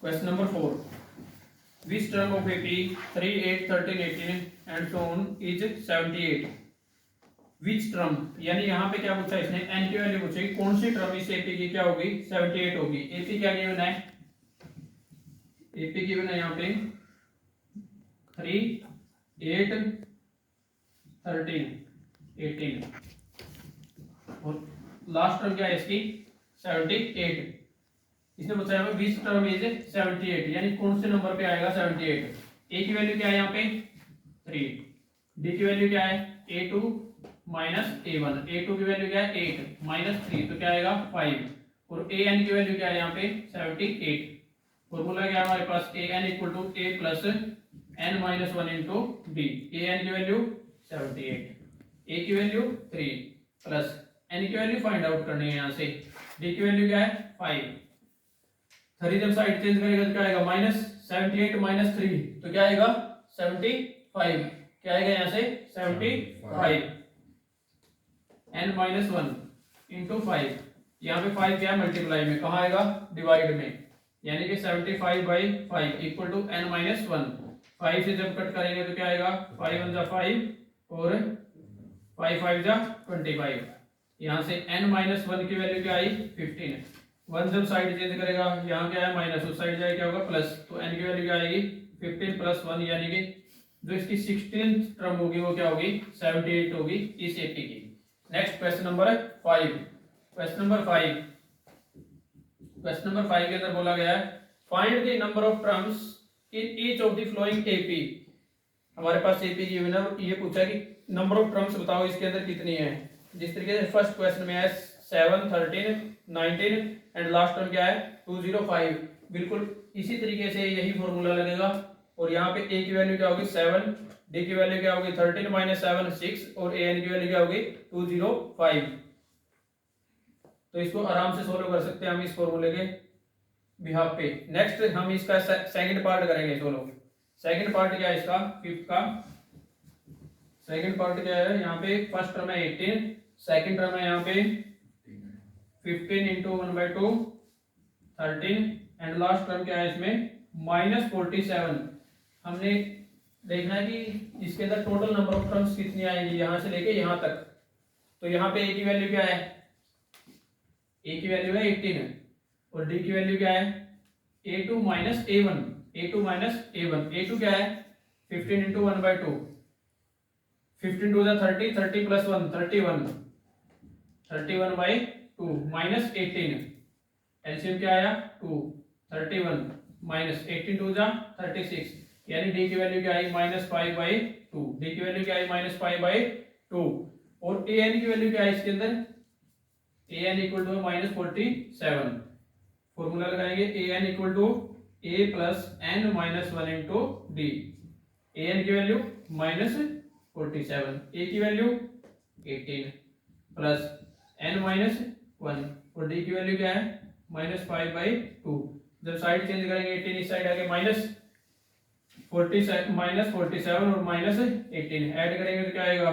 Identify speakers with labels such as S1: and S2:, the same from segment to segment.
S1: Question number 4, which term of AP 3, 8, 13, 18 and so on is 78। Which term, यानी यहाँ पे क्या पूछा इसने, एन की वैल्यू पूछेगी, कौन सी टर्म इस एपी की क्या होगी, 78 होगी। एपी क्या गिवन है, एपी गिवन है यहाँ पे 3, 8, 13, 18 और लास्ट टर्म क्या है इसकी 78। इसने बताया हमें विच टर्म इज 78, यानी कौन से नंबर पे आएगा 78। ए की वैल्यू क्या है यहाँ पे 3, डी की वैल्यू क्या है a2 माइनस a1, a2 की वैल्यू क्या है 8 माइनस 3 तो क्या आएगा 5 और an की वैल्यू क्या है यहाँ पे 78। फॉर्मूला क्या है हमारे पास, an equal to a plus n minus 1 into d. an की वैल्यू 78, a की वैल्यू 3 प्लस n की वैल्यू फाइंड आउट करनी है यहाँ से, d की वैल्यू क्या है 5। 3 जब साइड चेंज करेगा तो क्या आएगा माइनस 78 माइनस 3 तो क्या आएगा 75, क्या आएगा यहाँ से 75 n माइनस 1 इंटू 5, यहाँ पे 5 क्या है मल्टीप्लाई में, कहाँ आएगा डिवाइड में, यानी कि 75 by 5 equal to n minus 1। 5 से जब कट करेंगे तो क्या आएगा 5 1 जा 5 और 5 5 जा 25, यहाँ से n माइनस 1 की वैल्यू क्या आई 15। 1 जब साइड चेंज करेगा यहाँ क्या है माइनस, उस साइड जाए क्या होगा प्लस, तो n की वैल्यू क्या आएगी 15 प्लस 1, यानी कि जो इसकी 16th टर्म होगी वो क्या होगी 78 होगी इस एपी की। Next question number 5, question number 5, question number 5 के अंदर बोला गया है find the number of terms in each of the flowing AP. हमारे पास एपी की विनर ये पूछा कि नंबर ऑफ टर्म्स बताओ इसके अंदर कितनी है। जिस तरीके से फर्स्ट क्वेश्चन में है 7, 13, 19 एंड लास्ट टर्म क्या है 205, बिल्कुल इसी तरीके से यही फॉर्मूला लगेगा। और यहाँ पे a की वैल्यू क्या होगी 7, d की वैल्यू क्या होगी 13 माइनस 7 6 और an की वैल्यू क्या होगी 205। तो इसको आराम से सोल्व कर सकते हैं हम इस फॉर्मूले के बिहाफ पे। नेक्स्ट हम इसका सेकंड पार्ट करेंगे सोल्व। सेकंड पार्ट क्या है इसका, फिफ्थ का सेकंड पार्ट क्या है, यहाँ पे फर्स्ट टर्म है 18, सेकंड टर्म है यहाँ पे 15 इंटू 1/2 13 एंड लास्ट टर्म क्या है इसमें माइनस 47। हमने देखना है कि इसके अंदर टोटल नंबर ऑफ टर्म्स कितनी आएंगी यहाँ से लेके यहाँ तक। तो यहाँ पे a की वैल्यू क्या है, a की वैल्यू है 18 और d की वैल्यू क्या है a2 minus a1, a2 minus a1, a2 क्या है 15 इंटू 1/2, 15 2 30, 30 प्लस 1 31, 31/2 माइनस 18, एलसीएम क्या आया 2, 31 माइनस 18 2 जा 36, यानी डी की वैल्यू क्या आई -5/2, डी की वैल्यू क्या आई -5/2 और ए एन की वैल्यू क्या है इसके अंदर, A N equal to -47। Formula लगाएंगे A N equal to A plus N minus 1 into D. A N की वैल्यू -47, ए की वैल्यू 18 प्लस एन माइनस 1 और डी की वैल्यू क्या है -5/2। जब साइड चेंज करेंगे 18 इस साइड आके -47 और -18 ऐड करेंगे तो क्या आएगा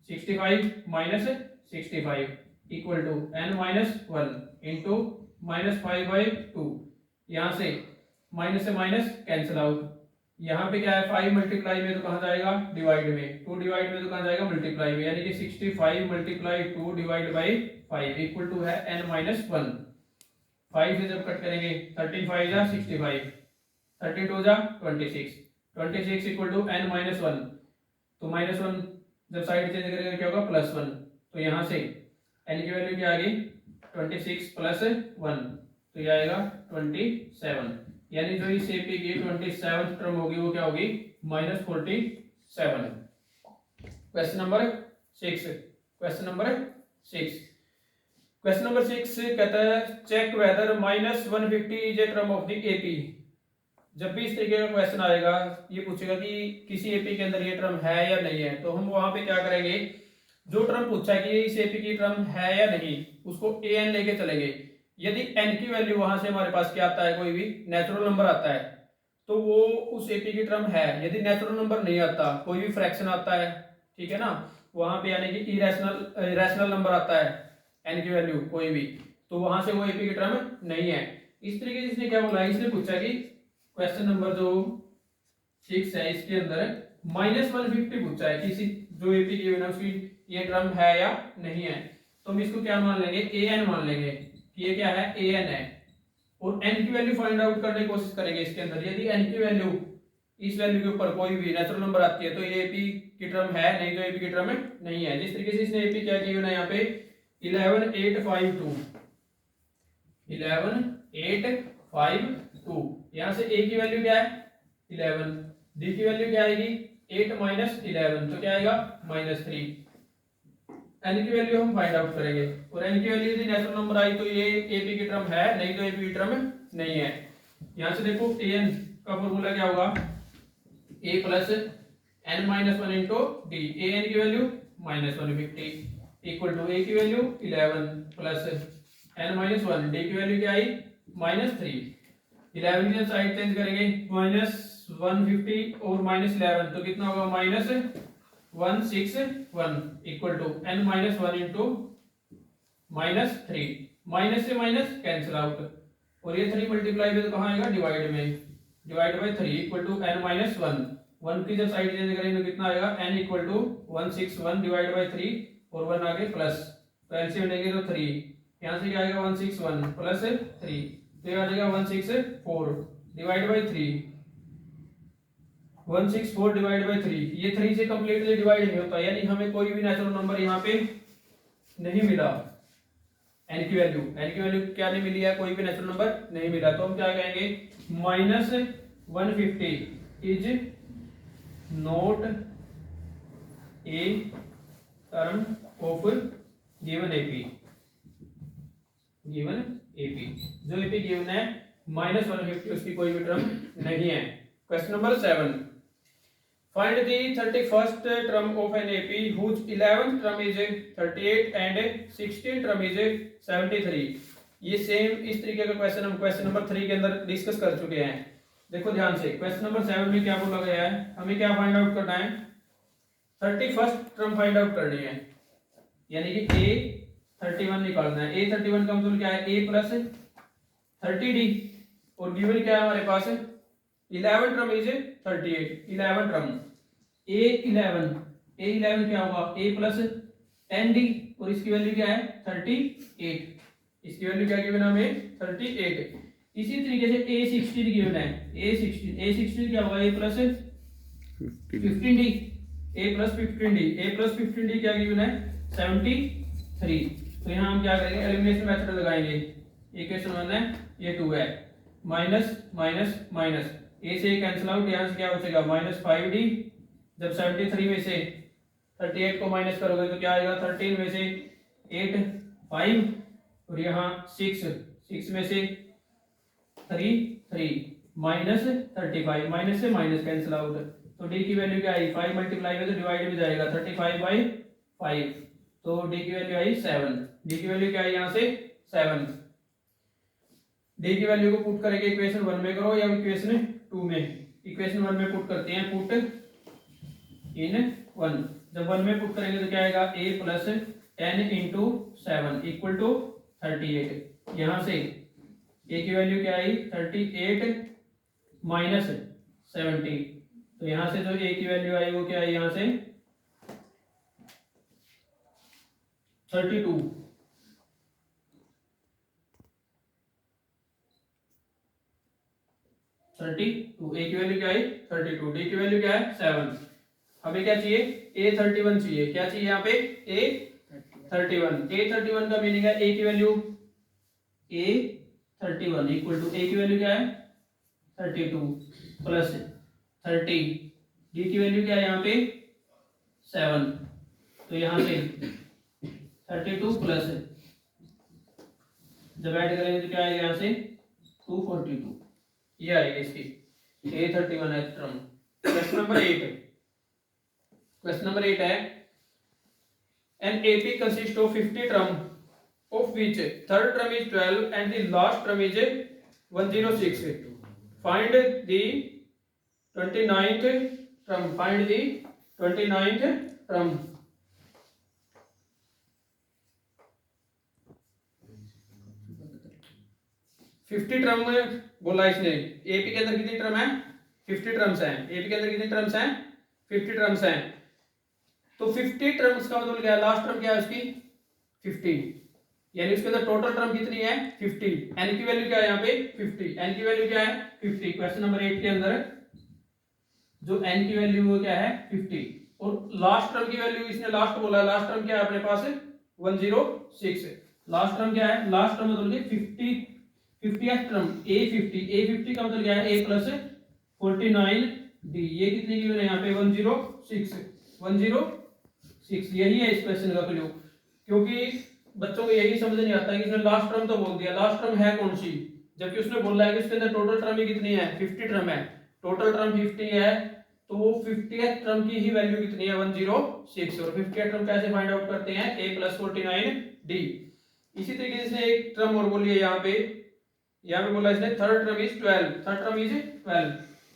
S1: 65 -65 equal to n minus 1 into -5/2। यहाँ से माइनस से माइनस कैंसिल आउट, यहाँ पे क्या है 5 मल्टीप्लाई में तो कहाँ जाएगा डिवाइड में, 2 डिवाइड में तो कहाँ जाएगा मल्टीप्लाई में, यानी कि 65 multiply 2 divide by 5 equal to है n माइनस 1। 5 से जब कट करेंगे 13 5 जा 65, 32 जा 26, 26 इक्वल टू n माइनस 1। तो -1 जब साइड चेंज करेंगे क्या होगा +1, तो यहाँ से n की वैल्यू क्या आ गई 26 प्लस 1 तो ये आएगा 27, यानी जो इस एपी की 27th टर्म होगी वो क्या होगी -47। Question number 6, question number 6, question number 6 कहता है check whether -150 is a term of the AP. जब भी इस तरीके का क्वेश्चन आएगा ये पूछेगा कि किसी एपी के अंदर ये टर्म है या नहीं है, तो हम वहां पे क्या करेंगे, जो टर्म पूछा है कि इस एपी की टर्म है या नहीं उसको ए एन लेके चलेंगे। यदि एन की वैल्यू वहां से हमारे पास क्या आता है, कोई भी नेचुरल नंबर आता है तो वो उस एपी की टर्म है। यदि नेचुरल नंबर नहीं आता, कोई भी फ्रैक्शन आता है, ठीक है ना, वहां पे यानी कि इरेशनल नंबर आता है एन की वैल्यू कोई भी, तो वहां से वो एपी की टर्म नहीं है। इस तरीके से इसने क्या बोला है, इसने पूछा कि क्वेश्चन नंबर जो 6 है इसके अंदर -150 पूछा है किसी जो एपी गिवन है उसकी ये टर्म है या नहीं है। तो हम इसको क्या मान लेंगे, ए एन मान लेंगे कि ये क्या है, ए एन है। और एन की वैल्यू फाइंड आउट करने की कोशिश करेंगे इसके अंदर। यदि एन की वैल्यू इस वैल्यू के ऊपर कोई भी नेचुरल नंबर आती है तो ये एपी की टर्म है, नहीं तो एपी की टर्म नहीं है। जिस तरीके से इसने एपी क्या गिवन है यहाँ पे 11852 11852, यहाँ से ए की वैल्यू क्या है 11, डी की वैल्यू क्या आएगी 8 - 11, तो क्या आएगा -3। एन की वैल्यू हम फाइंड आउट करेंगे और एन की वैल्यू यदि नेचुरल नंबर आई तो ये एपी की टर्म है, नहीं तो एपी की टर्म नहीं है। यहाँ से देखो ए एन का फॉर्मूला क्या होगा, a plus n minus 1 into D. A N की वैल्यू -150 इक्वल टू ए की value 11 plus n minus 1, D की वैल्यू क्या आई -3। 11 की साइड चेंज करेंगे -150 और -11 तो कितना होगा -161 equal to n minus 1 into -3। Minus से माइनस कैंसिल आउट और ये 3 मल्टीप्लाई में तो कहाँ आएगा डिवाइड में, divide by 3 equal to n minus 1। 1 की जब साइड चेंज करेंगे तो कितना आएगा n equal to 161 divide by 3 और 1 आगे प्लस, तो एलसीएम लेंगे तो 3, यहाँ से क्या आएगा 161 प्लस 3 तो ये आ जाएगा 164 डिवाइड बाय 3, 164 डिवाइड बाय 3। ये 3 से कंप्लीटली डिवाइड नहीं होता, यानी हमें कोई भी नेचुरल नंबर यहाँ पे नहीं मिला। एन की वैल्यू क्या नहीं मिली है, कोई भी नेचुरल नंबर नहीं मिला। तो हम क्या कहेंगे -150 is not a term of given AP. जो एपी गिवन है -150 उसकी कोई भी टर्म नहीं है। Question number 7, find the 31st term of an AP whose 11th term is 38 and 16th term is 73। ये सेम इस तरीके का क्वेश्चन हम क्वेश्चन नंबर 3 के अंदर डिस्कस कर चुके हैं। देखो ध्यान से, क्वेश्चन नंबर 7 में क्या बोला गया है, हमें क्या फाइंड आउट करना है, 31st टर्म फाइंड आउट करनी है, यानी कि a 31 निकालना है। a 31 का मतलब क्या है, a प्लस 30d और गिवन क्या है हमारे पास 11 टर्म इज 38, 11 टर्म a11 क्या होगा a प्लस 10d और इसकी वैल्यू क्या है 38, इसकी वैल्यू क्या गिवन है हमें 38। इसी तरीके से a16 गिवन है, a16 क्या होगा a plus 15d, a plus 15d क्या गिवन है 73। तो यहाँ हम क्या करेंगे, एलिमिनेशन मेथड लगाएंगे। इक्वेशन 1 है, ये 2 है, माइनस माइनस माइनस, ए से कैंसिल आउट, यहाँ से क्या बचेगा -5d। जब 73 में से 38 को माइनस करोगे तो क्या आएगा, 13 में से 8 5 और यहाँ 6 में से 3 -35, माइनस से माइनस कैंसिल आउट, तो डी की वैल्यू क्या आई 5 मल्टीप्लाई में तो डिवाइड में जाएगा 35/5, तो डी की वैल्यू आई 7। डी की वैल्यू क्या आई यहाँ से 7। डी की वैल्यू को पुट करेंगे इक्वेशन 1 में करो या इक्वेशन 2 में। इक्वेशन 1 में पुट करते हैं, पुट इन 1। जब 1 में पुट करेंगे तो क्या आएगा a plus 10 into 7 equal to 38। यहाँ से a की वैल्यू क्या आई 38 माइनस 70, तो यहाँ से जो a की वैल्यू आई वो क्या आई यहाँ से 32। a की वैल्यू क्या है 32, डी की वैल्यू क्या है 7। हमें क्या चाहिए a31 चाहिए, क्या चाहिए यहाँ पे a31 का मीनिंग है a की value a31 equal to a की वैल्यू क्या है 32 प्लस 30, डी की वैल्यू क्या है यहाँ पे 7, तो यहाँ से 32 प्लस जब ऐड करेंगे तो क्या आएगा यहाँ से 242, ये आएगी इसकी a31 है टर्म। क्वेश्चन नंबर 8 है, an AP consists of 50 term of which third term is 12 and the last term is 106। find the 29th term। 50 50 term बोला इसने, एपी के अंदर कितनी टर्म है, 50 टर्म्स हैं, एपी के अंदर कितनी टर्म्स हैं, 50 टर्म्स हैं। तो 50 टर्म्स का मतलब क्या है, लास्ट टर्म क्या है उसकी 50, यानी उसके अंदर टोटल टर्म कितनी है 50। एन की वैल्यू क्या है यहाँ पे 50, एन की वैल्यू क्या है 50। क्वेश्चन नंबर 8 के अंदर जो एन की वैल्यू वो क्या है 50, और लास्ट टर्म की वैल्यू इसने लास्ट बोला है, लास्ट टर्म क्या है अपने पास 106। लास्ट टर्म क्या है, लास्ट टर्म मतलब 50, 50th टर्म A50 का मतलब क्या है A प्लस 49D, ये कितनी गिवन है यहाँ पे 106, यही है इस क्वेश्चन का क्लू। क्योंकि बच्चों को यही समझ नहीं आता कि इसने लास्ट टर्म तो बोल दिया, लास्ट टर्म है कौन सी, जबकि उसने बोला है कि उसके अंदर टोटल टर्म ही कितनी है 50 टर्म है, टोटल टर्म 50 है, तो वो 50th टर्म की ही वैल्यू कितनी है 106। और 50th टर्म कैसे फाइंड आउट करते हैं, A प्लस 49D। इसी तरीके से इसने एक टर्म और बोली है यहाँ पे बोला इसने third term is 12, third term is 12।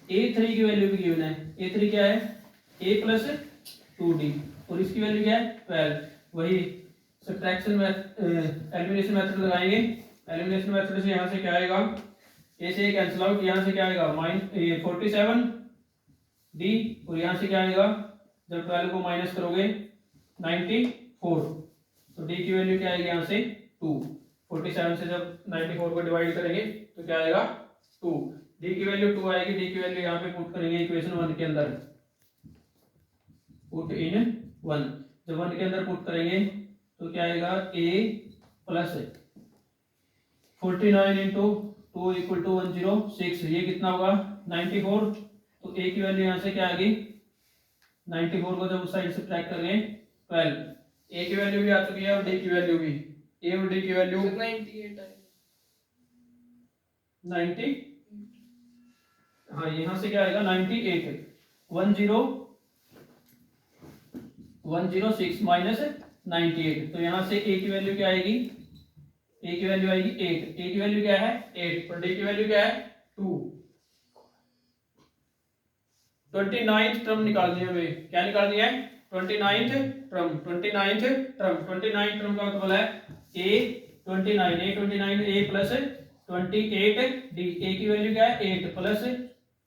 S1: A3 की वैल्यू भी गिवन है, A3 क्या है A प्लस 2D, और इसकी वैल्यू क्या है 12। वही सब्ट्रैक्शन एलिमिनेशन मेथड लगाएंगे, एलिमिनेशन मेथड से यहाँ से क्या आएगा, A से कैंसिल आउट, यहाँ से क्या आएगा 47D, और यहाँ से क्या आएगा जब 12 को माइनस करोगे 94, तो D की वैल्यू क्या आएगी यहाँ से 2। 47 से जब 94 को डिवाइड करेंगे तो क्या आएगा 2, D की वैल्यू 2 आएगी। D की वैल्यू यहाँ पे पुट करेंगे इक्वेशन 1 के अंदर, पुट इन 1, जब 1 के अंदर पुट करेंगे तो क्या आएगा A plus 49 into 2 equal to 106, ये कितना होगा 94। तो A की वैल्यू यहाँ से क्या आएगी 94 को जब उस साइड से सब्ट्रैक्ट करेंगे 12, A की वैल्यू भी आ चुकी है और D की वैल्यू भी, A और D की वैल्यू 90, हाँ यहाँ से क्या आएगा 98, 106 माइनस 98, तो यहाँ से A की वैल्यू क्या आएगी, A की वैल्यू आएगी 8, A की वैल्यू क्या है 8, और D की वैल्यू क्या है 2। 29th टर्म निकालनी है हमें, क्या निकालनी है 29th टर्म, 29th टर्म का मतलब है A29 A plus 28D, A की वैल्यू क्या है 8 प्लस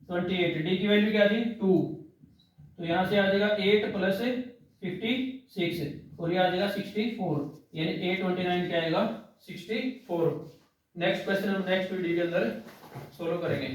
S1: 28, D की वैल्यू क्या थी 2, तो यहाँ से आ जाएगा 8 प्लस 56, और ये आ जाएगा 64, यानी A29 क्या आएगा 64। नेक्स्ट क्वेश्चन हम नेक्स्ट वीडियो के अंदर सोल्व करेंगे।